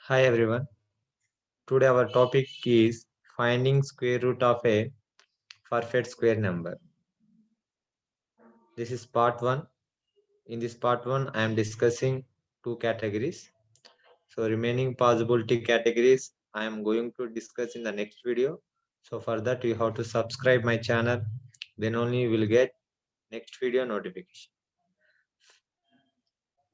Hi everyone. Today our topic is finding square root of a perfect square number. This is part 1. In this part 1 I am discussing two categories. So remaining possibility categories I am going to discuss in the next video. So for that you have to subscribe my channel, then only you will get next video notification.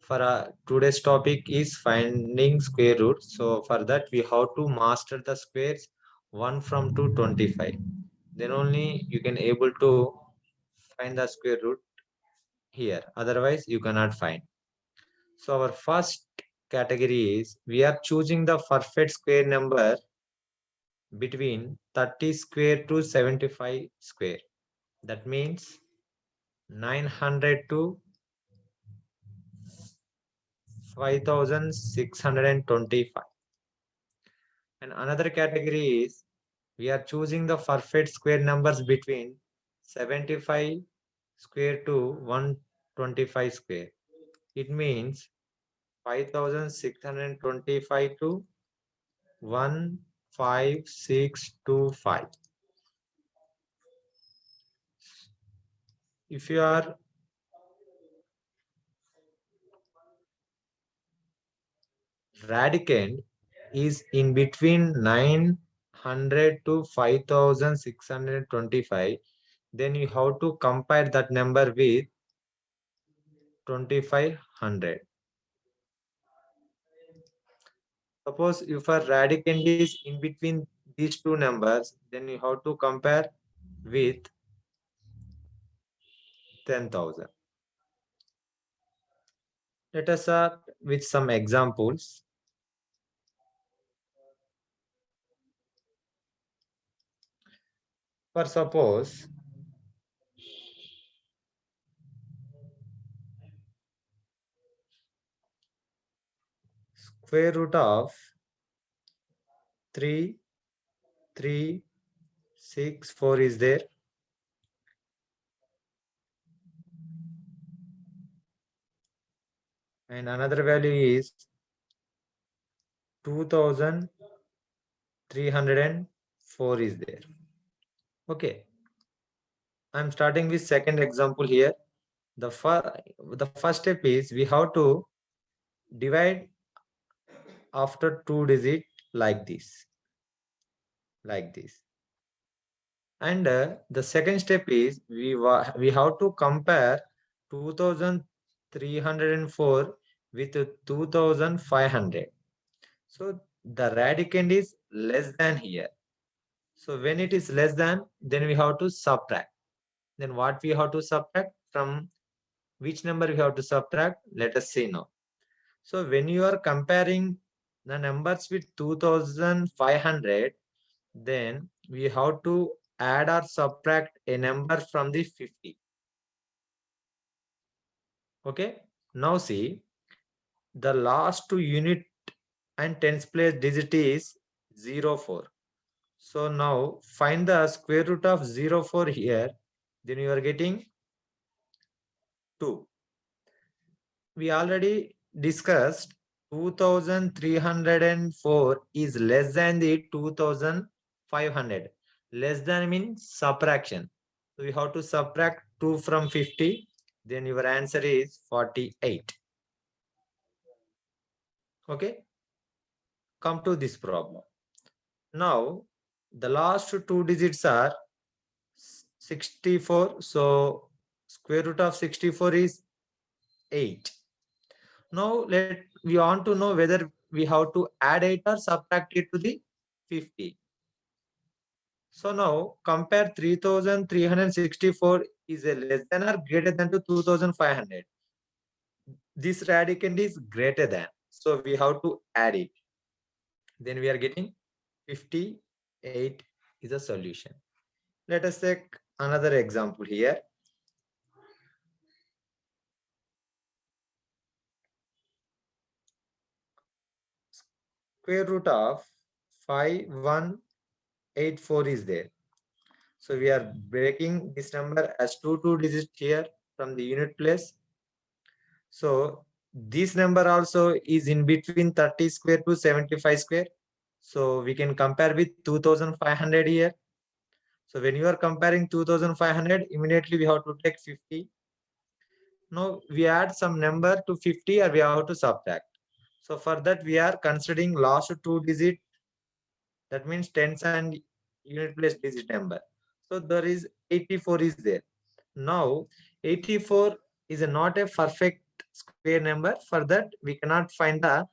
For today's topic is finding square root. So for that we have to master the squares 1 from 225. Then only you can able to find the square root here. Otherwise you cannot find. So our first category is we are choosing the perfect square number between 30 square to 75 square. That means 900 to 5625. And another category is we are choosing the perfect square numbers between 75 square to 125 square. It means 5625 to 15625. If you are radicand is in between 900 to 5625, then you have to compare that number with 2500. Suppose if a radicand is in between these two numbers, then you have to compare with 10,000. Let us start with some examples. For suppose square root of 3, 3, 6, 4 is there. And another value is 2304 is there. Okay. I'm starting with second example here. The first step is we have to divide after two digit like this. Like this. And the second step is we have to compare 2304 with 2500. So the radicand is less than here. So when it is less than, then we have to subtract. Then what we have to subtract from which number we have to subtract? Let us see now. So when you are comparing the numbers with 2500, then we have to add or subtract a number from the 50. Okay. Now see, the last two unit and tens place digit is 04. So now find the square root of 04 here. Then you are getting 2. We already discussed 2304 is less than the 2500. Less than means subtraction. So we have to subtract 2 from 50. Then your answer is 48. Okay. Come to this problem. Now the last two digits are 64. So square root of 64 is 8. Now we want to know whether we have to add 8 or subtract it to the 50. So now compare 3364 is a less than or greater than to 2500. This radicand is greater than. So we have to add it. Then we are getting 58 is a solution. Let us take another example here. Square root of 5184 is there. So we are breaking this number as two digits here from the unit place. So this number also is in between 30 square to 75 square. So we can compare with 2500 here. So when you are comparing 2500, immediately we have to take 50. Now we add some number to 50 or we have to subtract. So for that we are considering last two digit, that means tens and unit place digit number. So there is 84 is there. Now 84 is not a perfect square number. For that we cannot find the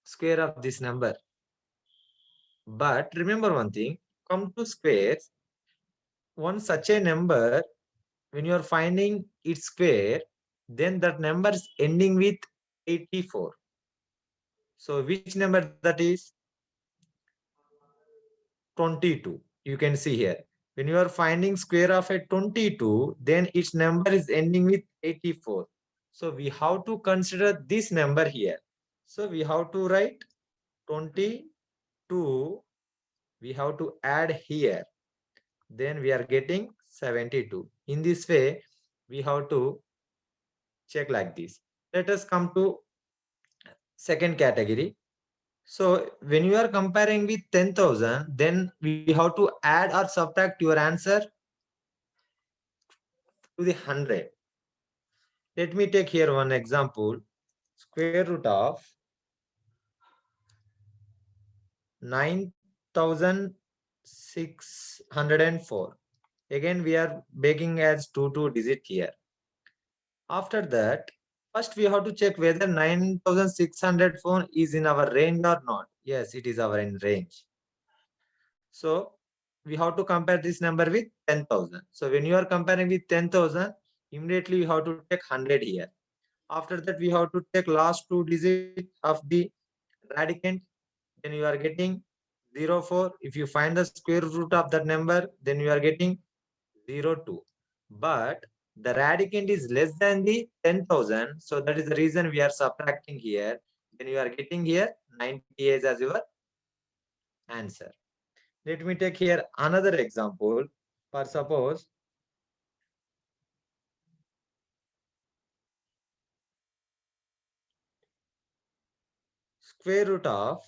square of this number. But remember one thing, come to squares, one such a number, when you are finding its square, then that number is ending with 84. So which number that is? 22. You can see here. When you are finding square of a 22, then its number is ending with 84. So we have to consider this number here. So we have to write 22. We have to add here. Then we are getting 72. In this way, we have to check like this. Let us come to second category. So when you are comparing with 10,000, then we have to add or subtract your answer to the 100. Let me take here one example. Square root of 9604. Again, we are making as two digit here. After that, first we have to check whether 9600 phone is in our range or not. Yes, it is our in range. So we have to compare this number with 10,000. So when you are comparing with 10,000, immediately you have to take 100 here. After that, we have to take last two digits of the radicand. Then you are getting 04. If you find the square root of that number, then you are getting 02. But the radicand is less than the 10,000. So that is the reason we are subtracting here. Then you are getting here 98 as your answer. Let me take here another example. For suppose square root of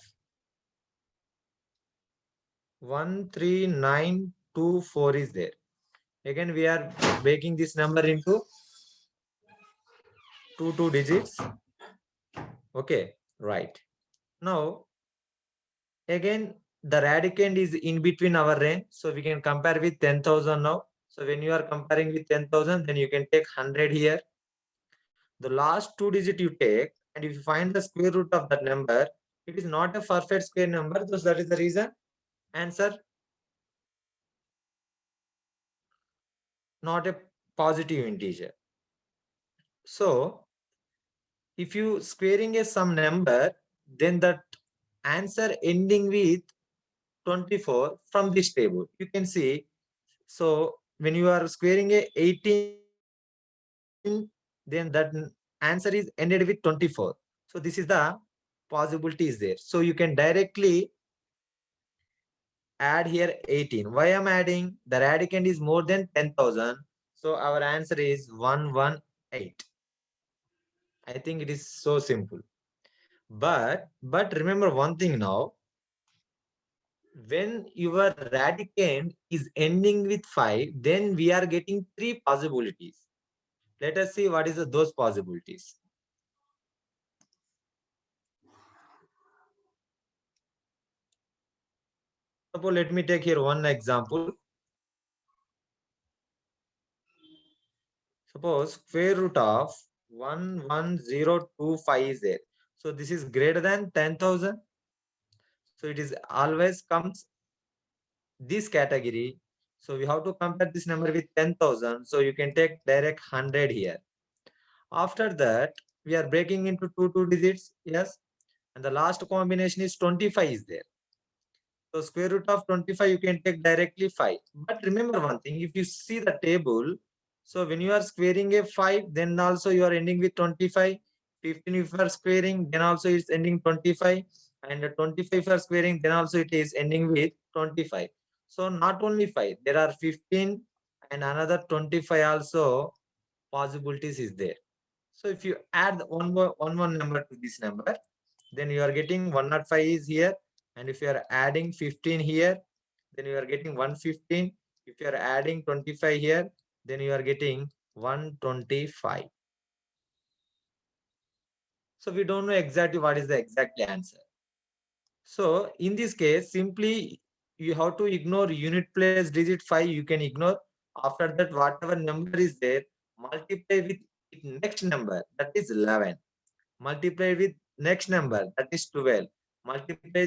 13924 is there. Again, we are breaking this number into two digits. Okay, right. Now, again, the radicand is in between our range. So we can compare with 10,000 now. So when you are comparing with 10,000, then you can take 100 here. The last two digit you take, and if you find the square root of that number, it is not a perfect square number. So that is the reason answer not a positive integer. So if you squaring a some number, then that answer ending with 24 from this table. You can see, so when you are squaring a 18, then that answer is ended with 24. So this is the possibility is there. So you can directly add here 18. Why I'm adding? The radicand is more than 10,000. So our answer is 118. I think it is so simple. But remember one thing now, when your radicand is ending with 5, then we are getting three possibilities. Let us see what is those possibilities. Suppose let me take here one example. Suppose square root of 11025 is there. So this is greater than 10,000. So it is always comes this category. So we have to compare this number with 10,000. So you can take direct 100 here. After that, we are breaking into two digits. Yes. And the last combination is 25 is there. So square root of 25, you can take directly 5. But remember one thing, if you see the table, so when you are squaring a 5, then also you are ending with 25. 15 if you are squaring, then also it's ending 25. And 25 for squaring, then also it is ending with 25. So not only 5, there are 15 and another 25 also possibilities is there. So if you add one number to this number, then you are getting 105 is here. And if you are adding 15 here, then you are getting 115. If you are adding 25 here, then you are getting 125. So we don't know exactly what is the exact answer. So in this case, simply you have to ignore unit place digit 5, you can ignore. After that, whatever number is there, multiply with next number, that is 11. Multiply with next number, that is 12. Multiply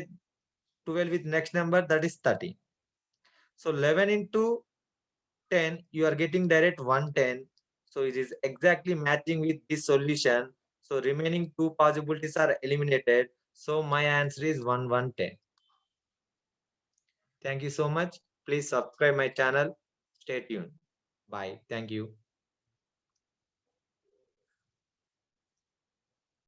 12 with next number, that is 13. So 11 into 10, you are getting direct 110. So it is exactly matching with this solution. So remaining two possibilities are eliminated. So my answer is 1110. Thank you so much. Please subscribe my channel. Stay tuned. Bye. Thank you.